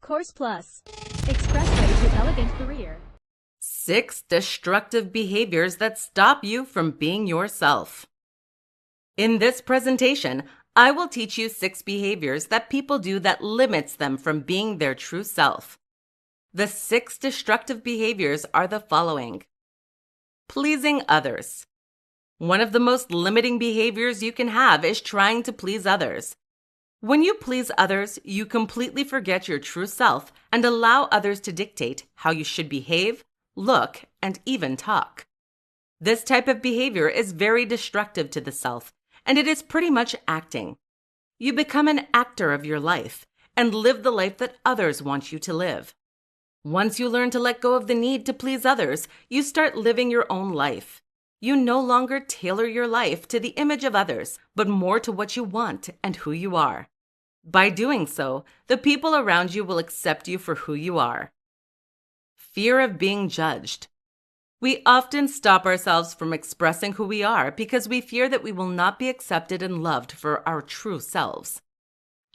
Course Plus. Expressway to elegant career. 6 destructive behaviors that stop you from being yourself. In this presentation, I will teach you 6 behaviors that people do that limits them from being their true self. The 6 destructive behaviors are the following. Pleasing others. One of the most limiting behaviors you can have is trying to please others. When you please others, you completely forget your true self and allow others to dictate how you should behave, look, and even talk. This type of behavior is very destructive to the self, and it is pretty much acting. You become an actor of your life and live the life that others want you to live. Once you learn to let go of the need to please others, you start living your own life. You no longer tailor your life to the image of others, but more to what you want and who you are. By doing so, the people around you will accept you for who you are. Fear of being judged. We often stop ourselves from expressing who we are because we fear that we will not be accepted and loved for our true selves.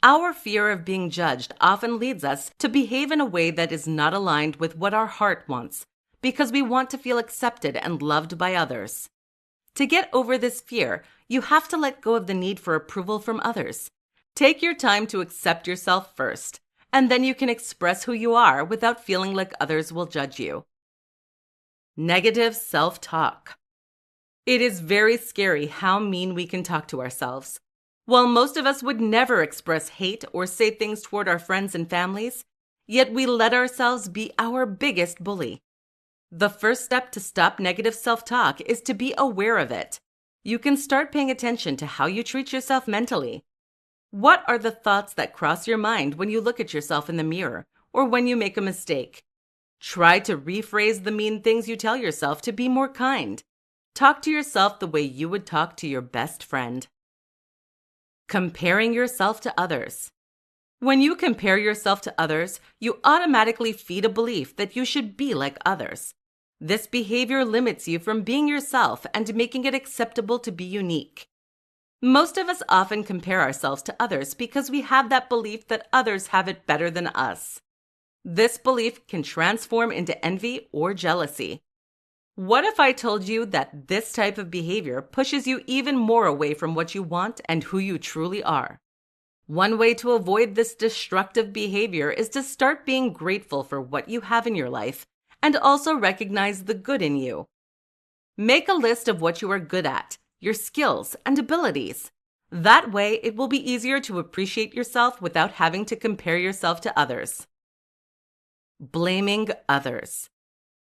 Our fear of being judged often leads us to behave in a way that is not aligned with what our heart wants, because we want to feel accepted and loved by others. To get over this fear, you have to let go of the need for approval from others. Take your time to accept yourself first, and then you can express who you are without feeling like others will judge you. Negative self-talk. It is very scary how mean we can talk to ourselves. While most of us would never express hate or say things toward our friends and families, yet we let ourselves be our biggest bully. The first step to stop negative self-talk is to be aware of it. You can start paying attention to how you treat yourself mentally. What are the thoughts that cross your mind when you look at yourself in the mirror or when you make a mistake? Try to rephrase the mean things you tell yourself to be more kind. Talk to yourself the way you would talk to your best friend. Comparing yourself to others. When you compare yourself to others, you automatically feed a belief that you should be like others. This behavior limits you from being yourself and making it acceptable to be unique. Most of us often compare ourselves to others because we have that belief that others have it better than us. This belief can transform into envy or jealousy. What if I told you that this type of behavior pushes you even more away from what you want and who you truly are? One way to avoid this destructive behavior is to start being grateful for what you have in your life and also recognize the good in you. Make a list of what you are good at, your skills and abilities. That way, it will be easier to appreciate yourself without having to compare yourself to others. Blaming others.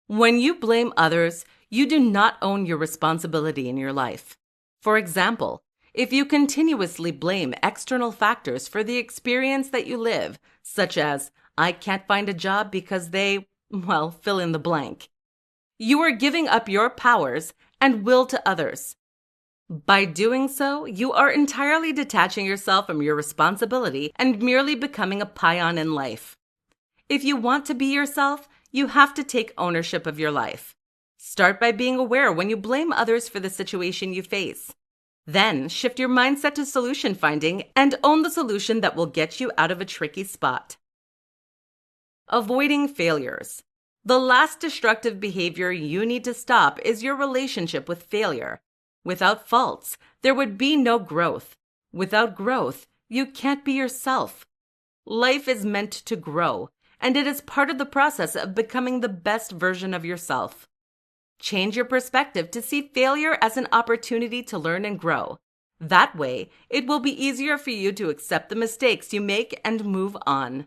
When you blame others, you do not own your responsibility in your life. For example, if you continuously blame external factors for the experience that you live, such as, I can't find a job because they, fill in the blank, you are giving up your powers and will to others. By doing so, you are entirely detaching yourself from your responsibility and merely becoming a peon in life. If you want to be yourself, you have to take ownership of your life. Start by being aware when you blame others for the situation you face. Then shift your mindset to solution finding and own the solution that will get you out of a tricky spot. Avoiding failures. The last destructive behavior you need to stop is your relationship with failure. Without faults, there would be no growth. Without growth, you can't be yourself. Life is meant to grow, and it is part of the process of becoming the best version of yourself. Change your perspective to see failure as an opportunity to learn and grow. That way, it will be easier for you to accept the mistakes you make and move on.